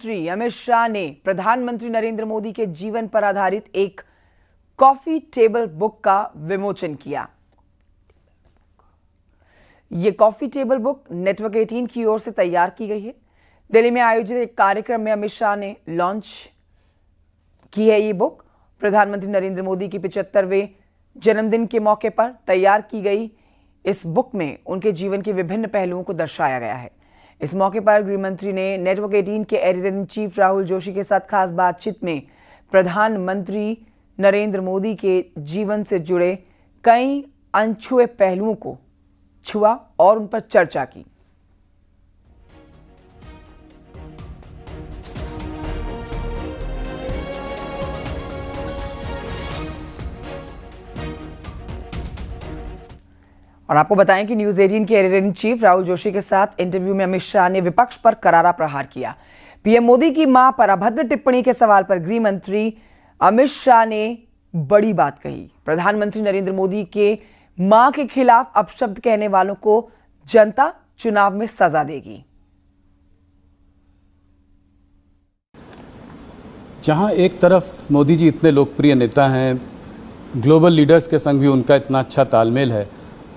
श्री अमित शाह ने प्रधानमंत्री नरेंद्र मोदी के जीवन पर आधारित एक कॉफी टेबल बुक का विमोचन किया। यह कॉफी टेबल बुक नेटवर्क 18 की ओर से तैयार की गई है। दिल्ली में आयोजित एक कार्यक्रम में अमित शाह ने लॉन्च की है। ये बुक प्रधानमंत्री नरेंद्र मोदी की 75वें जन्मदिन के मौके पर तैयार की गई। इस बुक में उनके जीवन के विभिन्न पहलुओं को दर्शाया गया है। इस मौके पर गृहमंत्री ने नेटवर्क 18 के editor in chief Rahul Joshi के साथ खास बातचीत में प्रधानमंत्री नरेंद्र मोदी के जीवन से जुड़े कई अनछुए पहलुओं को छुआ और उन पर चर्चा की। और आपको बताएं कि न्यूज 18 के editor in chief Rahul Joshi के साथ इंटरव्यू में अमित शाह ने विपक्ष पर करारा प्रहार किया। पीएम मोदी की मां पर अभद्र टिप्पणी के सवाल पर गृह मंत्री अमित शाह ने बड़ी बात कही। प्रधानमंत्री नरेंद्र मोदी के मां के खिलाफ अपशब्द कहने वालों को जनता चुनाव में सजा देगी। जहां एक तरफ मोदी जी इतने लोकप्रिय नेता हैं, ग्लोबल लीडर्स के संग भी उनका इतना अच्छा तालमेल है,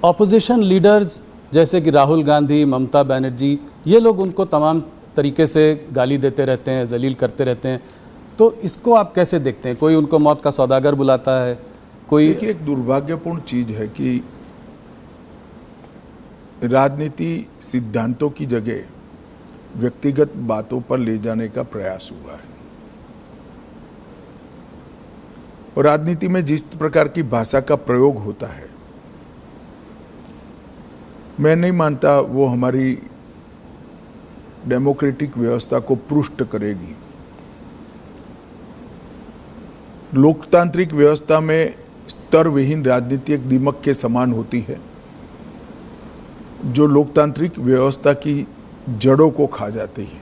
ऑपोजिशन लीडर्स जैसे कि राहुल गांधी, ममता बनर्जी, ये लोग उनको तमाम तरीके से गाली देते रहते हैं, जलील करते रहते हैं। तो इसको आप कैसे देखते हैं? कोई उनको मौत का सौदागर बुलाता है, कोई। देखिए, एक दुर्भाग्यपूर्ण चीज है कि राजनीति सिद्धांतों की जगह व्यक्तिगत बातों पर ले जाने का प्रयास हुआ है। और राजनीति में जिस प्रकार की भाषा का प्रयोग होता है, मैं नहीं मानता वो हमारी डेमोक्रेटिक व्यवस्था को पुष्ट करेगी। लोकतांत्रिक व्यवस्था में स्तर विहीन राजनीति एक दीमक के समान होती है, जो लोकतांत्रिक व्यवस्था की जड़ों को खा जाती है।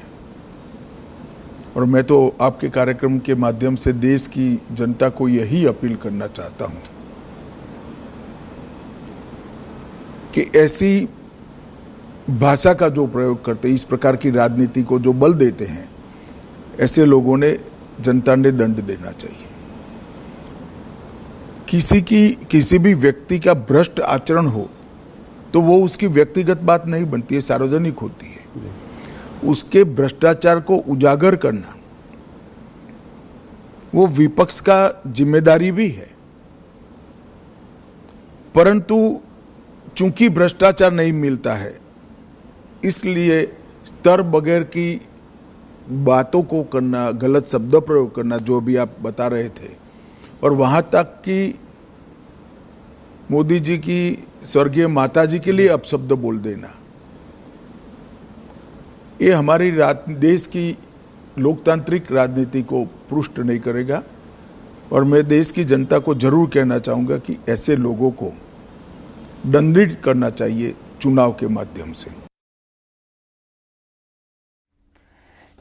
और मैं तो आपके कार्यक्रम के माध्यम से देश की जनता को यही अपील करना चाहता हूं कि ऐसी भाषा का जो प्रयोग करते हैं, इस प्रकार की राजनीति को जो बल देते हैं, ऐसे लोगों ने जनता ने दंड देना चाहिए। किसी भी व्यक्ति का भ्रष्ट आचरण हो तो वो उसकी व्यक्तिगत बात नहीं बनती है, सार्वजनिक होती है। उसके भ्रष्टाचार को उजागर करना वो विपक्ष का जिम्मेदारी भी है। परंतु चूंकि भ्रष्टाचार नहीं मिलता है, इसलिए स्तर बगैर की बातों को करना, गलत शब्द प्रयोग करना, जो भी आप बता रहे थे, और वहां तक कि मोदी जी की स्वर्गीय माता जी के लिए अपशब्द बोल देना, ये हमारी देश की लोकतांत्रिक राजनीति को पुष्ट नहीं करेगा। और मैं देश की जनता को जरूर कहना चाहूंगा कि ऐसे लोगों को दंडित करना चाहिए चुनाव के माध्यम से।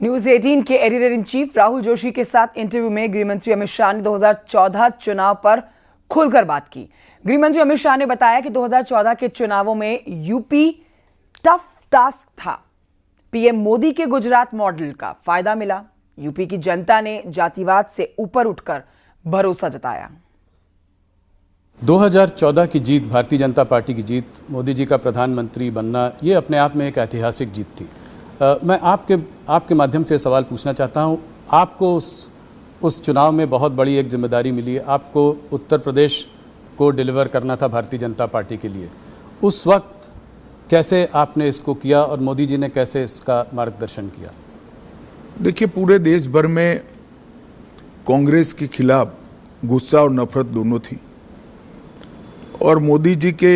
न्यूज 18 के editor in chief Rahul Joshi के साथ इंटरव्यू में गृहमंत्री अमित शाह ने 2014 चुनाव पर खुलकर बात की। गृहमंत्री अमित शाह ने बताया कि 2014 के चुनावों में यूपी टफ टास्क था। पीएम मोदी के गुजरात मॉडल का फायदा मिला। यूपी की जनता ने जातिवाद से ऊपर उठकर भरोसा जताया। 2014 की जीत, भारतीय जनता पार्टी की जीत, मोदी जी का प्रधानमंत्री बनना, ये अपने आप में एक ऐतिहासिक जीत थी। मैं आपके माध्यम से सवाल पूछना चाहता हूं, आपको उस चुनाव में बहुत बड़ी एक जिम्मेदारी मिली है। आपको उत्तर प्रदेश को डिलीवर करना था भारतीय जनता पार्टी के लिए। उस वक्त कैसे आपने इसको किया और मोदी जी ने कैसे इसका मार्गदर्शन किया? देखिए, पूरे देश भर में कांग्रेस के खिलाफ गुस्सा और नफरत दोनों थी। और मोदी जी के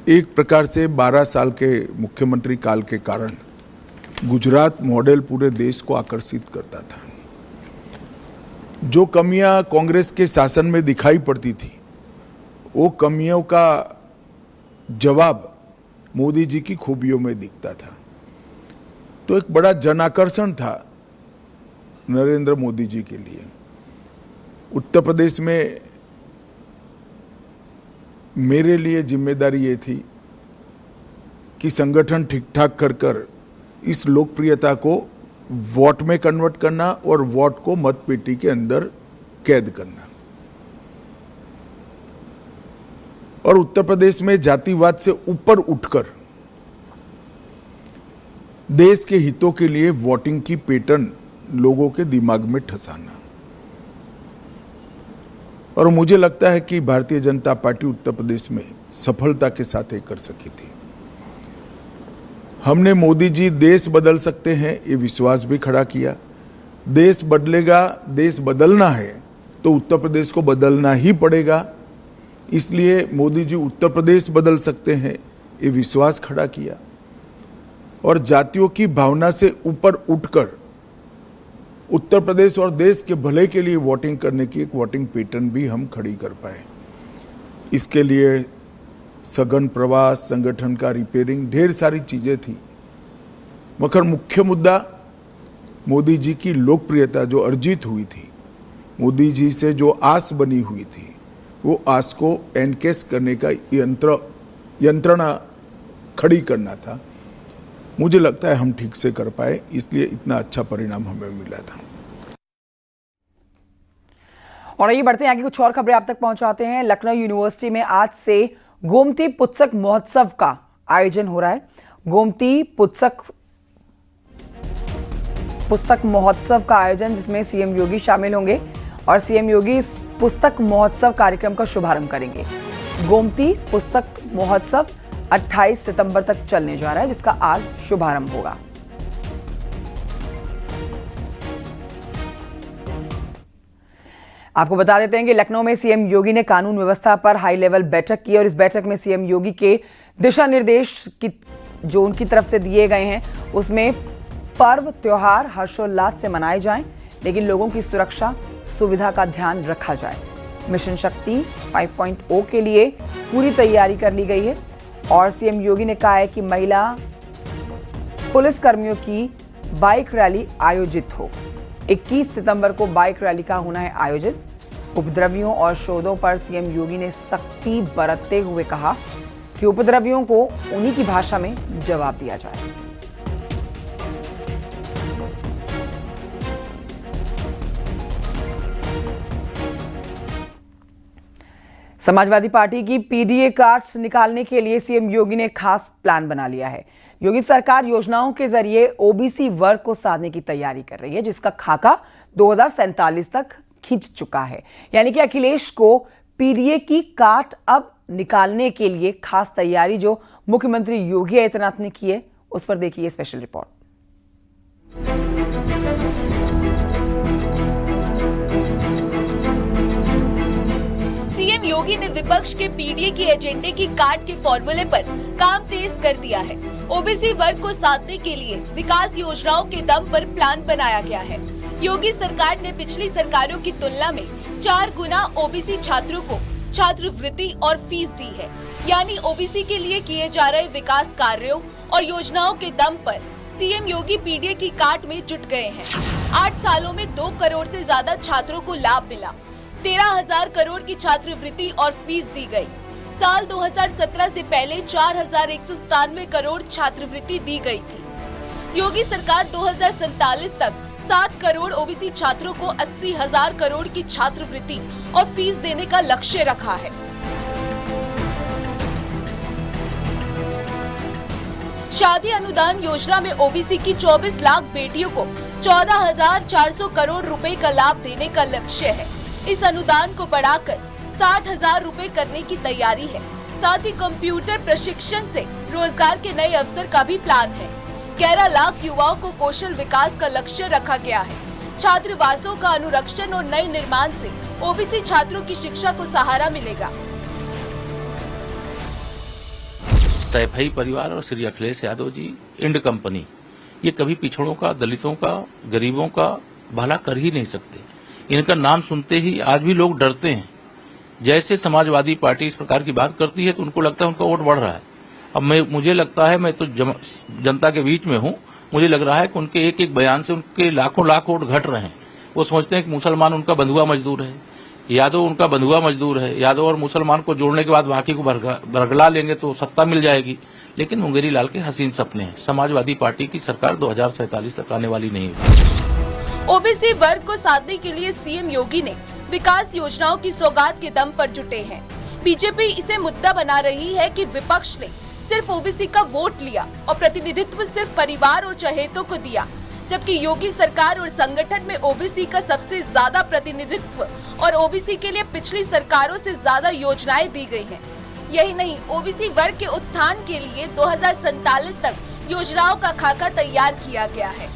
एक प्रकार से 12 साल के मुख्यमंत्री काल के कारण गुजरात मॉडल पूरे देश को आकर्षित करता था। जो कमियां कांग्रेस के शासन में दिखाई पड़ती थी, वो कमियों का जवाब मोदी जी की खूबियों में दिखता था। तो एक बड़ा जन आकर्षण था नरेंद्र मोदी जी के लिए। उत्तर प्रदेश में मेरे लिए जिम्मेदारी ये थी कि संगठन ठीक ठाक कर इस लोकप्रियता को वोट में कन्वर्ट करना और वोट को मतपेटी के अंदर कैद करना। और उत्तर प्रदेश में जातिवाद से ऊपर उठकर देश के हितों के लिए वोटिंग की पैटर्न लोगों के दिमाग में ठसाना। और मुझे लगता है कि भारतीय जनता पार्टी उत्तर प्रदेश में सफलता के साथ ये कर सकी थी। हमने मोदी जी देश बदल सकते हैं ये विश्वास भी खड़ा किया। देश बदलेगा, देश बदलना है तो उत्तर प्रदेश को बदलना ही पड़ेगा, इसलिए मोदी जी उत्तर प्रदेश बदल सकते हैं ये विश्वास खड़ा किया। और जातियों की भावना से ऊपर उठकर उत्तर प्रदेश और देश के भले के लिए वोटिंग करने की एक वोटिंग पैटर्न भी हम खड़ी कर पाए। इसके लिए सघन प्रवास, संगठन का रिपेयरिंग, ढेर सारी चीजें थी, मगर मुख्य मुद्दा मोदी जी की लोकप्रियता जो अर्जित हुई थी, मोदी जी से जो आस बनी हुई थी, वो आस को एनकेस करने का यंत्रणा खड़ी करना था। मुझे लगता है हम ठीक से कर पाए, इसलिए इतना अच्छा परिणाम हमें मिला था। और ये बढ़ते हैं आगे, कुछ और खबरें आप तक पहुंचाते हैं। लखनऊ यूनिवर्सिटी में आज से गोमती पुस्तक महोत्सव का आयोजन हो रहा है। गोमती पुस्तक महोत्सव का आयोजन, जिसमें सीएम योगी शामिल होंगे और सीएम योगी इस पुस्तक महोत्सव कार्यक्रम का शुभारंभ करेंगे। गोमती पुस्तक महोत्सव 28 सितंबर तक चलने जा रहा है, जिसका आज शुभारंभ होगा। आपको बता देते हैं कि लखनऊ में सीएम योगी ने कानून व्यवस्था पर हाई लेवल बैठक की और इस बैठक में सीएम योगी के दिशा निर्देश की जो उनकी तरफ से दिए गए हैं, उसमें पर्व त्योहार हर्षोल्लास से मनाए जाएं, लेकिन लोगों की सुरक्षा सुविधा का ध्यान रखा जाए। मिशन शक्ति 5.0 के लिए पूरी तैयारी कर ली गई है और सीएम योगी ने कहा है कि महिला पुलिस कर्मियों की बाइक रैली आयोजित हो। 21 सितंबर को बाइक रैली का होना है आयोजन। उपद्रवियों और शोधों पर सीएम योगी ने सख्ती बरतते हुए कहा कि उपद्रवियों को उन्हीं की भाषा में जवाब दिया जाए। समाजवादी पार्टी की पीडीए कार्ड्स निकालने के लिए सीएम योगी ने खास प्लान बना लिया है। योगी सरकार योजनाओं के जरिए ओबीसी वर्ग को साधने की तैयारी कर रही है, जिसका खाका 2047 तक खींच चुका है। यानी कि अखिलेश को पीडीए की काट अब निकालने के लिए खास तैयारी जो मुख्यमंत्री योगी आदित्यनाथ ने की है, उस पर देखिए स्पेशल रिपोर्ट। सीएम योगी ने विपक्ष के पीडीए की एजेंडे की काट के फॉर्मूले पर काम तेज कर दिया है। ओबीसी वर्ग को साधने के लिए विकास योजनाओं के दम पर प्लान बनाया गया है। योगी सरकार ने पिछली सरकारों की तुलना में 4 गुना ओबीसी छात्रों को छात्रवृत्ति और फीस दी है। यानी ओबीसी के लिए किए जा रहे विकास कार्यों और योजनाओं के दम पर सीएम योगी पीडीए की काट में जुट गए हैं। 8 सालों में 2 करोड़ से ज्यादा छात्रों को लाभ मिला। 13,000 करोड़ की छात्रवृत्ति और फीस दी गई। साल 2017 से पहले 4,197 करोड़ छात्रवृत्ति दी गई थी। योगी सरकार 2047 तक 7 करोड़ ओबीसी छात्रों को 80,000 करोड़ की छात्रवृत्ति और फीस देने का लक्ष्य रखा है। शादी अनुदान योजना में ओबीसी की 24 लाख बेटियों को 14,400 करोड़ रुपए का लाभ देने का लक्ष्य है। इस अनुदान को बढ़ाकर 60,000 रुपए करने की तैयारी है। साथ ही कंप्यूटर प्रशिक्षण से रोजगार के नए अवसर का भी प्लान है। 11 लाख युवाओं को कौशल विकास का लक्ष्य रखा गया है। छात्रावासों का अनुरक्षण और नए निर्माण से ओबीसी छात्रों की शिक्षा को सहारा मिलेगा। सैफई परिवार और श्री अखिलेश यादव जी इंड कंपनी, ये कभी पिछड़ों का, दलितों का, गरीबों का भला कर ही नहीं सकते। इनका नाम सुनते ही आज भी लोग डरते हैं। जैसे समाजवादी पार्टी इस प्रकार की बात करती है तो उनको लगता है उनका वोट बढ़ रहा है। अब मुझे लगता है, मैं तो जनता के बीच में हूं, मुझे लग रहा है कि उनके एक एक बयान से उनके लाखों लाख वोट घट रहे हैं। वो सोचते हैं कि मुसलमान उनका बंधुआ मजदूर है, यादव उनका बंधुआ मजदूर है, यादव और मुसलमान को जोड़ने के बाद बाकी को बरगला लेंगे तो सत्ता मिल जाएगी। लेकिन मुंगेरी लाल के हसीन सपने हैं। समाजवादी पार्टी की सरकार 2047 तक आने वाली नहीं है। ओबीसी वर्ग को साधने के लिए सीएम योगी ने विकास योजनाओं की सौगात के दम पर जुटे हैं। बीजेपी इसे मुद्दा बना रही है कि विपक्ष ने सिर्फ ओबीसी का वोट लिया और प्रतिनिधित्व सिर्फ परिवार और चहेतों को दिया, जबकि योगी सरकार और संगठन में ओबीसी का सबसे ज्यादा प्रतिनिधित्व और ओबीसी के लिए पिछली सरकारों से ज्यादा योजनाएं दी गई हैं। यही नहीं, ओबीसी वर्ग के उत्थान के लिए 2047 तक योजनाओं का खाका तैयार किया गया है।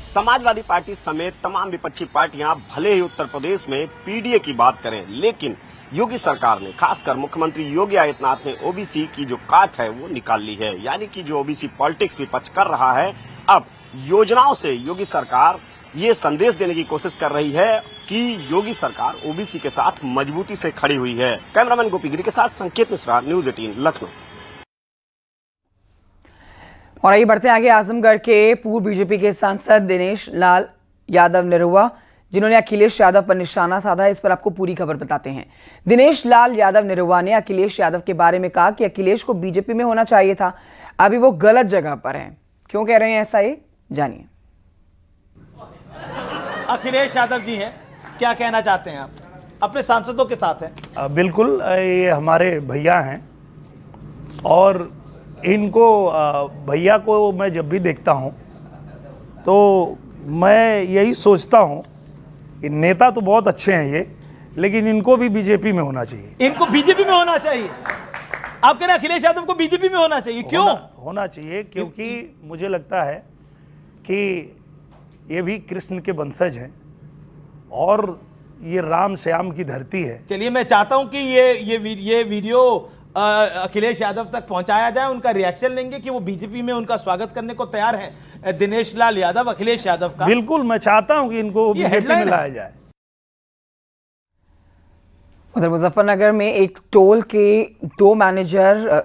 समाजवादी पार्टी समेत तमाम विपक्षी पार्टियां भले ही उत्तर प्रदेश में पीडीए की बात करें, लेकिन योगी सरकार ने, खासकर मुख्यमंत्री योगी आदित्यनाथ ने ओबीसी की जो काट है वो निकाल ली है। यानी कि जो ओबीसी पॉलिटिक्स विपक्ष कर रहा है, अब योजनाओं से योगी सरकार ये संदेश देने की कोशिश कर रही है कि योगी सरकार ओबीसी के साथ मजबूती से खड़ी हुई है। कैमरामैन गोपी गिरी के साथ संकेत मिश्रा, न्यूज 18 लखनऊ। और आइए बढ़ते आगे। आजमगढ़ के पूर्व बीजेपी के सांसद दिनेश लाल यादव निरहुआ, जिन्होंने अखिलेश यादव पर निशाना साधा है, इस पर आपको पूरी खबर बताते हैं। दिनेश लाल यादव निरहुआ ने अखिलेश यादव के बारे में कहा कि अखिलेश को बीजेपी में होना चाहिए था, अभी वो गलत जगह पर हैं। क्यों कह रहे हैं ऐसा, ये जानिए। अखिलेश यादव जी हैं, क्या कहना चाहते हैं आप? अपने सांसदों के साथ हैं। बिल्कुल, ये हमारे भैया हैं और इनको भैया को मैं जब भी देखता हूं तो मैं यही सोचता हूं कि नेता तो बहुत अच्छे हैं ये, लेकिन इनको भी बीजेपी में होना चाहिए। इनको बीजेपी में होना चाहिए? आप कह रहे हैं अखिलेश यादव को बीजेपी में होना चाहिए, क्यों? होना चाहिए क्योंकि मुझे लगता है कि ये भी कृष्ण के वंशज हैं और ये राम श्याम की धरती है। चलिए, मैं चाहता हूं कि ये वीडियो अखिलेश यादव तक पहुंचाया जाए, उनका रिएक्शन लेंगे कि वो बीजेपी में उनका स्वागत करने को तैयार हैं दिनेश लाल यादव, अखिलेश यादव का। बिल्कुल, मैं चाहता हूं कि इनको बीजेपी में लाया जाए। उधर मुजफ्फरनगर में एक टोल के 2 मैनेजर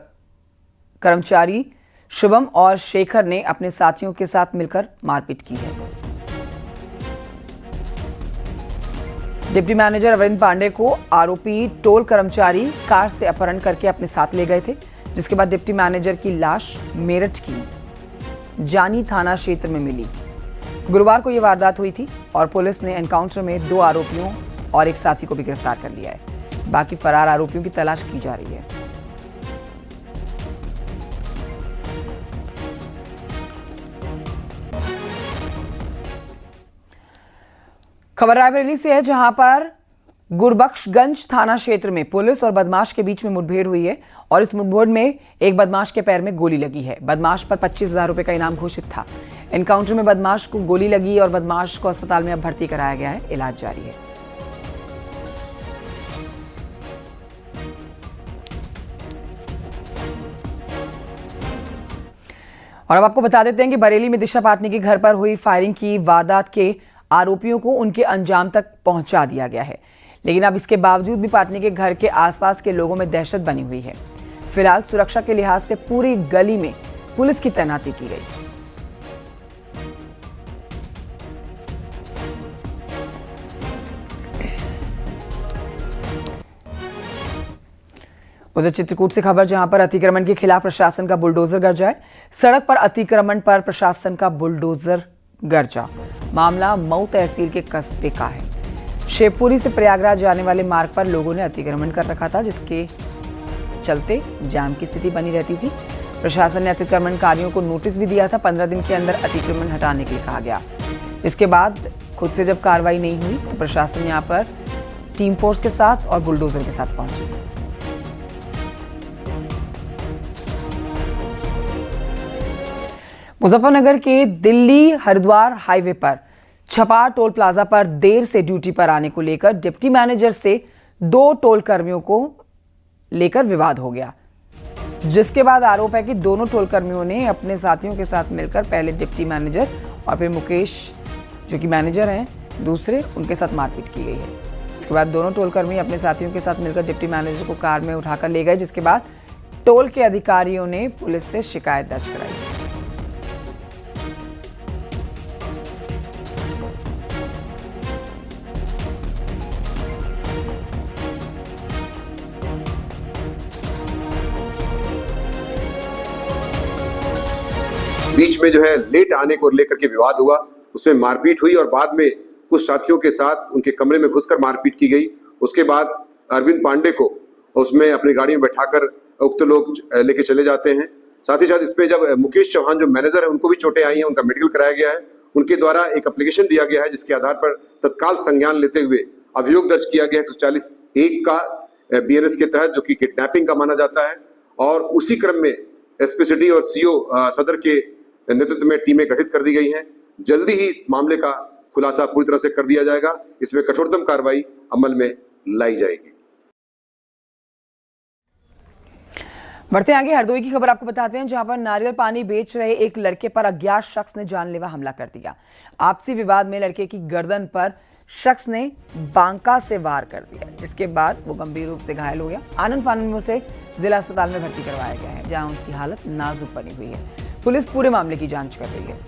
कर्मचारी शुभम और शेखर ने अपने साथियों के साथ मिलकर मारपीट की है। डिप्टी मैनेजर अरविंद पांडे को आरोपी टोल कर्मचारी कार से अपहरण करके अपने साथ ले गए थे, जिसके बाद डिप्टी मैनेजर की लाश मेरठ की जानी थाना क्षेत्र में मिली। गुरुवार को यह वारदात हुई थी और पुलिस ने एनकाउंटर में 2 आरोपियों और एक साथी को भी गिरफ्तार कर लिया है। बाकी फरार आरोपियों की तलाश की जा रही है। खबर रायबरेली से है, जहां पर गुरबख्शगंज थाना क्षेत्र में पुलिस और बदमाश के बीच में मुठभेड़ हुई है और इस मुठभेड़ में एक बदमाश के पैर में गोली लगी है। बदमाश पर 25,000 रुपए का इनाम घोषित था। एनकाउंटर में बदमाश को गोली लगी और बदमाश को अस्पताल में अब भर्ती कराया गया है, इलाज जारी है। और अब आपको बता देते हैं कि बरेली में दिशा पाटनी के घर पर हुई फायरिंग की वारदात के आरोपियों को उनके अंजाम तक पहुंचा दिया गया है, लेकिन अब इसके बावजूद भी पाटनी के घर के आसपास के लोगों में दहशत बनी हुई है। फिलहाल सुरक्षा के लिहाज से पूरी गली में पुलिस की तैनाती की गई। उधर चित्रकूट से खबर, जहां पर अतिक्रमण के खिलाफ प्रशासन का बुलडोजर गरजा है। सड़क पर अतिक्रमण पर प्रशासन का बुलडोजर गरजा। मामला मऊ तहसील के कस्बे का है। शिवपुरी से प्रयागराज जाने वाले मार्ग पर लोगों ने अतिक्रमण कर रखा था, जिसके चलते जाम की स्थिति बनी रहती थी। प्रशासन ने अतिक्रमणकारियों को नोटिस भी दिया था। 15 दिन के अंदर अतिक्रमण हटाने के लिए कहा गया। इसके बाद खुद से जब कार्रवाई नहीं हुई तो प्रशासन यहां पर टीम फोर्स के साथ और बुलडोजर के साथ पहुंची। मुजफ्फरनगर के दिल्ली हरिद्वार हाईवे पर छपार टोल प्लाजा पर देर से ड्यूटी पर आने को लेकर डिप्टी मैनेजर से 2 टोल कर्मियों को लेकर विवाद हो गया, जिसके बाद आरोप है कि दोनों टोल कर्मियों ने अपने साथियों के साथ मिलकर पहले डिप्टी मैनेजर और फिर मुकेश, जो कि मैनेजर हैं दूसरे, उनके साथ मारपीट की गई है। इसके बाद दोनों टोल कर्मी अपने साथियों के साथ मिलकर डिप्टी मैनेजर को कार में उठाकर ले गए, जिसके बाद टोल के अधिकारियों ने पुलिस से शिकायत दर्ज कराई। बीच में जो है लेट आने को लेकर के विवाद हुआ, उसमें मारपीट हुई और बाद में कुछ साथियों के साथ उनके कमरे में घुसकर मारपीट की गई। उसके बाद अरविंद पांडे को उसमें अपनी गाड़ी में बैठाकर उक्त लोग लेके चले जाते हैं। साथ ही साथ इसमें जब मुकेश चौहान जो मैनेजर है उनको भी चोटें आई हैं, उनका मेडिकल कराया गया है। उनके द्वारा एक एप्लीकेशन दिया गया है जिसके आधार पर तत्काल संज्ञान लेते हुए अभियोग दर्ज किया गया 140(1) का BNS के तहत, जो कि किडनैपिंग का माना जाता है। और उसी क्रम में SP सिटी और CO सदर के नेतृत्व में टीमें गठित कर दी गई हैं। जल्दी ही इस मामले का खुलासा पूरी तरह से कर दिया जाएगा। इसमें कठोरतम कार्रवाई अमल में लाई जाएगी। बढ़ते आगे हरदोई की खबर आपको बताते हैं, जहां पर नारियल पानी बेच रहे एक लड़के पर अज्ञात शख्स ने जानलेवा हमला कर दिया। आपसी विवाद में लड़के की गर्दन पर शख्स ने बांका से वार कर दिया, जिसके बाद वो गंभीर रूप से घायल हो गया। आनंद फानन में उसे जिला अस्पताल में भर्ती करवाया गया है, जहां उसकी हालत नाजुक बनी हुई है। पुलिस पूरे मामले की जांच कर रही है।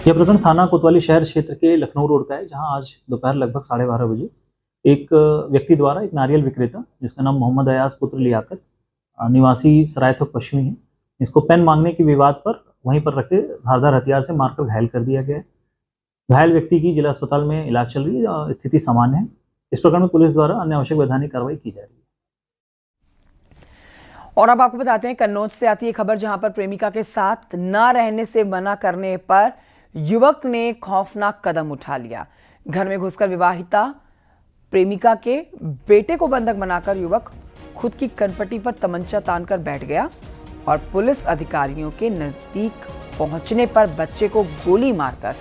यह प्रकरण थाना कोतवाली शहर क्षेत्र के लखनऊ रोड का है, जहां आज दोपहर लगभग 12:30 बजे एक व्यक्ति द्वारा एक नारियल विक्रेता जिसका नाम मोहम्मद अयाज पुत्र लियाकत निवासी सरायथोक पश्चिमी है, इसको पेन मांगने के विवाद पर वहीं पर रखे धारदार हथियार से मारकर घायल कर दिया गया है। घायल व्यक्ति की जिला अस्पताल में इलाज चल रही है, स्थिति सामान्य है। इस प्रकरण में पुलिस द्वारा अन्य आवश्यक वैधानिक कार्रवाई की जा रही है। और अब आपको बताते हैं कन्नौज से आती है खबर, जहां पर प्रेमिका के साथ न रहने से मना करने पर युवक ने खौफनाक कदम उठा लिया। घर में घुसकर विवाहिता प्रेमिका के बेटे को बंधक बनाकर युवक खुद की कनपट्टी पर तमंचा तानकर बैठ गया और पुलिस अधिकारियों के नजदीक पहुंचने पर बच्चे को गोली मारकर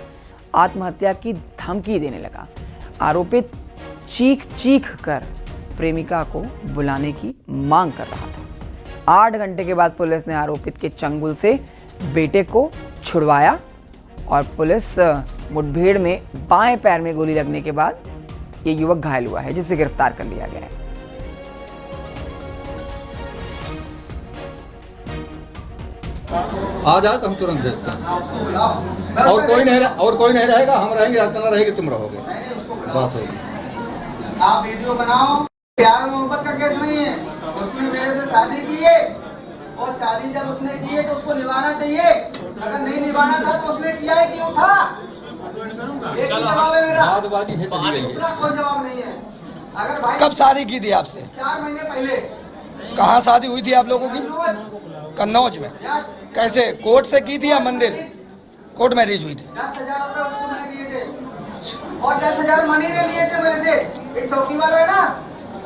आत्महत्या की धमकी देने लगा। आरोपित चीख कर प्रेमिका को बुलाने की मांग कर रहा था। 8 घंटे के बाद पुलिस ने आरोपित के चंगुल से बेटे को छुड़वाया और पुलिस मुठभेड़ में बाएं पैर में गोली लगने के बाद ये युवक घायल हुआ है, जिसे गिरफ्तार कर लिया गया है। आ जाए तो हम तुरंत भेजते हैं। और कोई नहीं रहेगा, हम रहेंगे, अर्चना रहेगी, तुम रहोगे, बात होगी। आप वीडियो बनाओ। प्यार मोहब्बत का केस नहीं है। उसने मेरे से शादी की है और शादी जब उसने की है तो उसको निभाना चाहिए। अगर नहीं निभाना था तो उसने किया है क्यों था? एक ही जवाब है मेरा। दूसरा कोई जवाब नहीं है। अगर भाई कब शादी की थी आपसे? 4 महीने पहले। कहाँ शादी हुई थी आप लोगों की? कन्नौज में। कैसे, कोर्ट से की थी या मंदिर? कोर्ट मैरिज हुई थी। 10,000 रुपए उसको मैंने दिए थे और 10,000 मनी ने लिए थे मेरे से। एक चौकी वाला है ना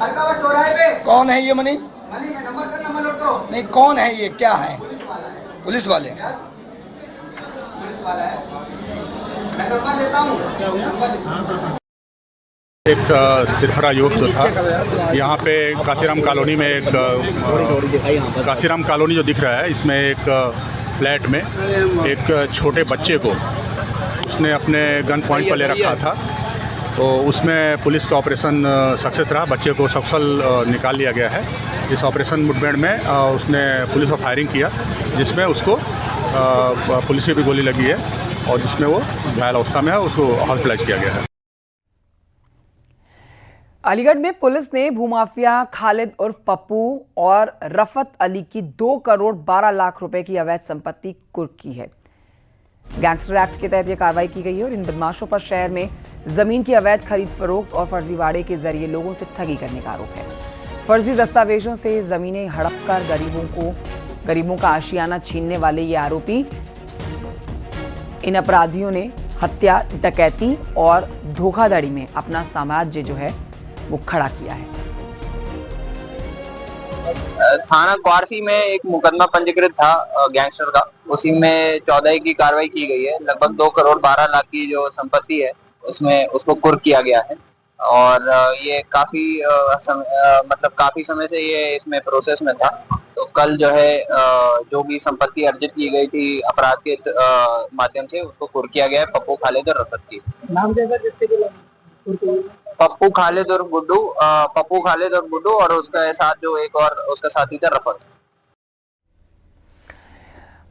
हरकावा चौराहे पे। कौन है ये मनी? मनी में नंबर नोट करो। नहीं, कौन है ये, क्या है? पुलिस वाला है। पुलिस वाले? पुलिस वाला है। मैं नंबर देता हूँ। एक सिरफरा युवक जो था यहाँ पे काशीराम कॉलोनी में, एक काशीराम कॉलोनी जो दिख रहा है, इसमें एक फ्लैट में एक छोटे बच्चे को उसने अपने गन पॉइंट पर ले रखा था। तो उसमें पुलिस का ऑपरेशन सक्सेस रहा, बच्चे को सकुशल निकाल लिया गया है। इस ऑपरेशन मुठभेड़ में उसने पुलिस पर फायरिंग किया, जिसमें उसको पुलिस की भी गोली लगी है और जिसमें वो घायल अवस्था में है, उसको हॉस्पिटलाइज किया गया है। अलीगढ़ में पुलिस ने भूमाफिया खालिद उर्फ पप्पू और रफत अली की 2 करोड़ 12 लाख रुपए की अवैध संपत्ति कुर्क की है। गैंगस्टर एक्ट के तहत यह कार्रवाई की गई है और इन बदमाशों पर शहर में जमीन की अवैध खरीद फरोख्त और फर्जीवाड़े के जरिए लोगों से ठगी करने का आरोप है। फर्जी दस्तावेजों से जमीनें हड़प कर गरीबों का आशियाना छीनने वाले ये आरोपी, इन अपराधियों ने हत्या, डकैती और धोखाधड़ी में अपना साम्राज्य जो है वो खड़ा किया है। थाना क्वारसी में एक मुकदमा पंजीकृत था गैंगस्टर का, उसी में 14 की कार्रवाई की गई है। लगभग 2 करोड़ 12 लाख की जो संपत्ति है उसमें उसको कुर्क किया गया है और ये काफी समय से ये इसमें प्रोसेस में था। तो कल जो है जो भी संपत्ति अर्जित की गई थी अपराध के माध्यम से, उसको कुर्क किया गया है पप्पू, खालिद और रफत की। नाम क्या था जिसके? पप्पू खालिद और गुड्डू और उसका साथ जो एक और उसका साथी था रफत।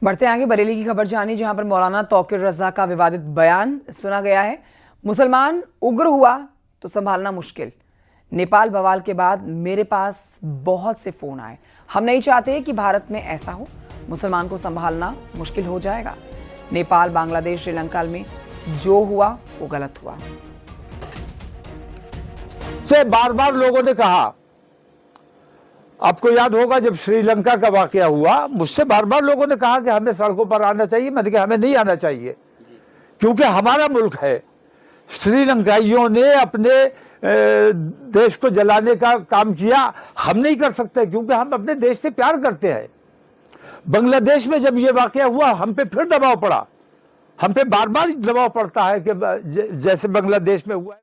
बढ़ते आगे बरेली की खबर जानी, जहां पर मौलाना तौकीर रजा का विवादित बयान सुना गया है। मुसलमान उग्र हुआ तो संभालना मुश्किल। नेपाल बवाल के बाद मेरे पास बहुत से फोन आए। हम नहीं चाहते कि भारत में ऐसा हो। मुसलमान को संभालना मुश्किल हो जाएगा। नेपाल, बांग्लादेश, श्रीलंका में जो हुआ वो गलत हुआ। से बार बार लोगों ने कहा, आपको याद होगा जब श्रीलंका का वाकया हुआ, मुझसे बार बार लोगों ने कहा कि हमें सड़कों पर आना चाहिए। मैंने कहा हमें नहीं आना चाहिए, क्योंकि हमारा मुल्क है। श्रीलंकाइयों ने अपने देश को जलाने का काम किया, हम नहीं कर सकते, क्योंकि हम अपने देश से प्यार करते हैं। बांग्लादेश में जब ये वाकया हुआ, हम पे फिर दबाव पड़ा। हम पे बार बार दबाव पड़ता है कि जैसे बांग्लादेश में हुआ है।